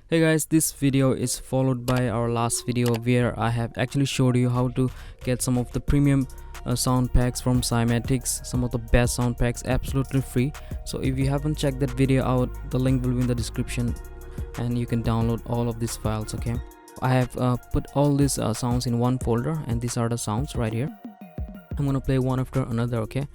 Hey guys, this video is followed by our last video where I have actually showed you how to get some of the premium sound packs from Cymatics, some of the best sound packs absolutely free. So if you haven't checked that video out, the link will be in the description and you can download all of these files. Okay, I have put all these sounds in one folder, and these are the sounds right here. I'm gonna play one after another. Okay,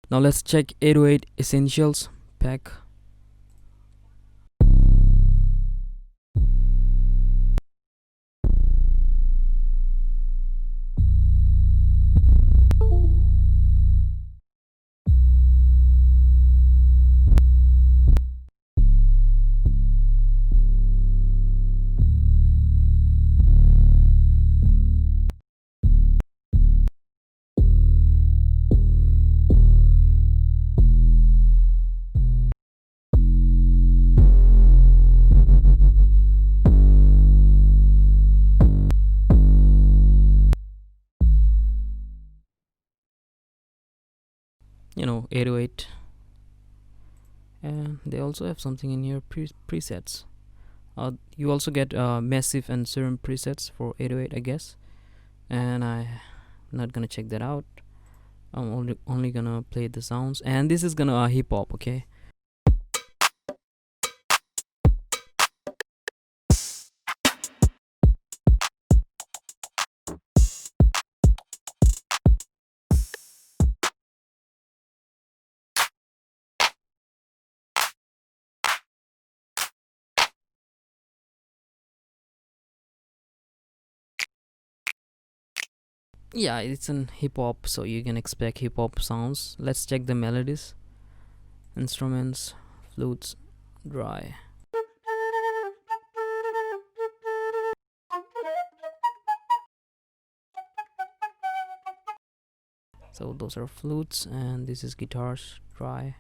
now let's check 808 Essentials pack. You know, 808, and they also have something in here, presets. You also get massive and serum presets for 808, I guess, and I'm not gonna check that out. I'm only gonna play the sounds, and this is gonna hip hop. Okay, yeah, it's an hip hop, so you can expect hip hop sounds. Let's check the melodies. Instruments, flutes, dry. So those are flutes, and this is guitars, dry.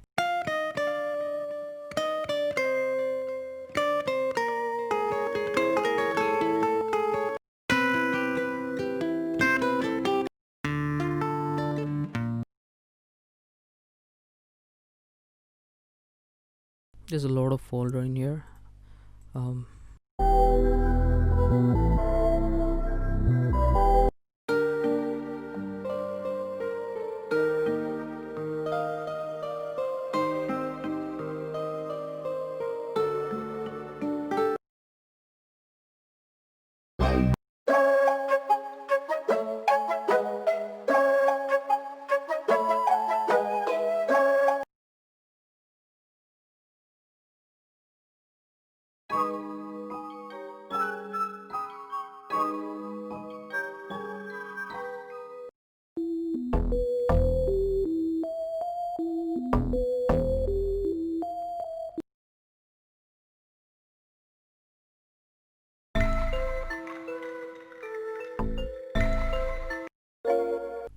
There's a lot of folder in here. um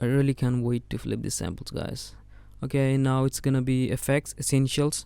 I really can't wait to flip these samples, guys. Okay, now it's gonna be effects, essentials.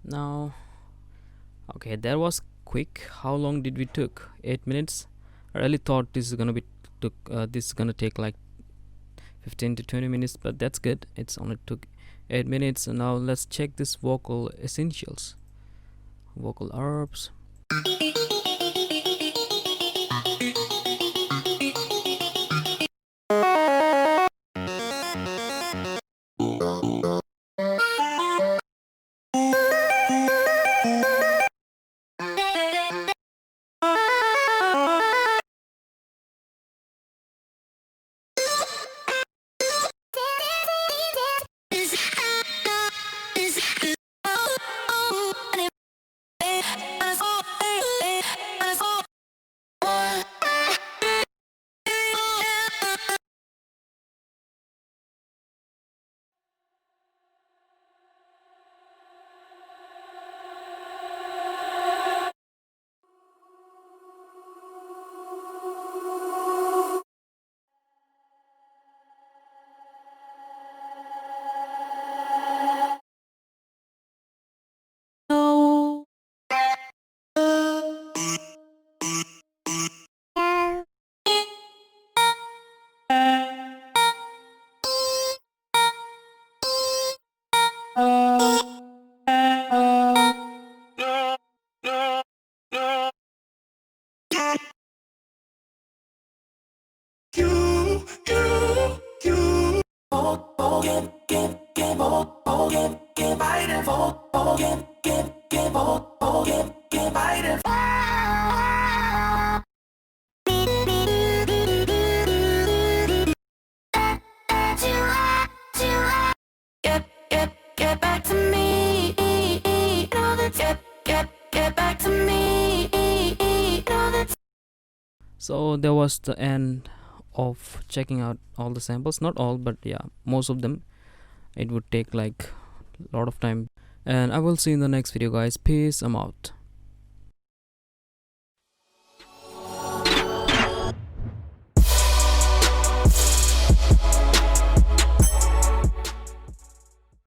Now, okay, that was quick. How long did we took? 8 minutes. I really thought this is gonna be this is gonna take like 15 to 20 minutes, but that's good. It's only took 8 minutes. And now let's check this vocal essentials, vocal herbs. Get back to me. Get back to me. So that was the end of checking out all the samples. Not all, but yeah, most of them. It would take like a lot of time. And I will see you in the next video, guys. Peace. I'm out.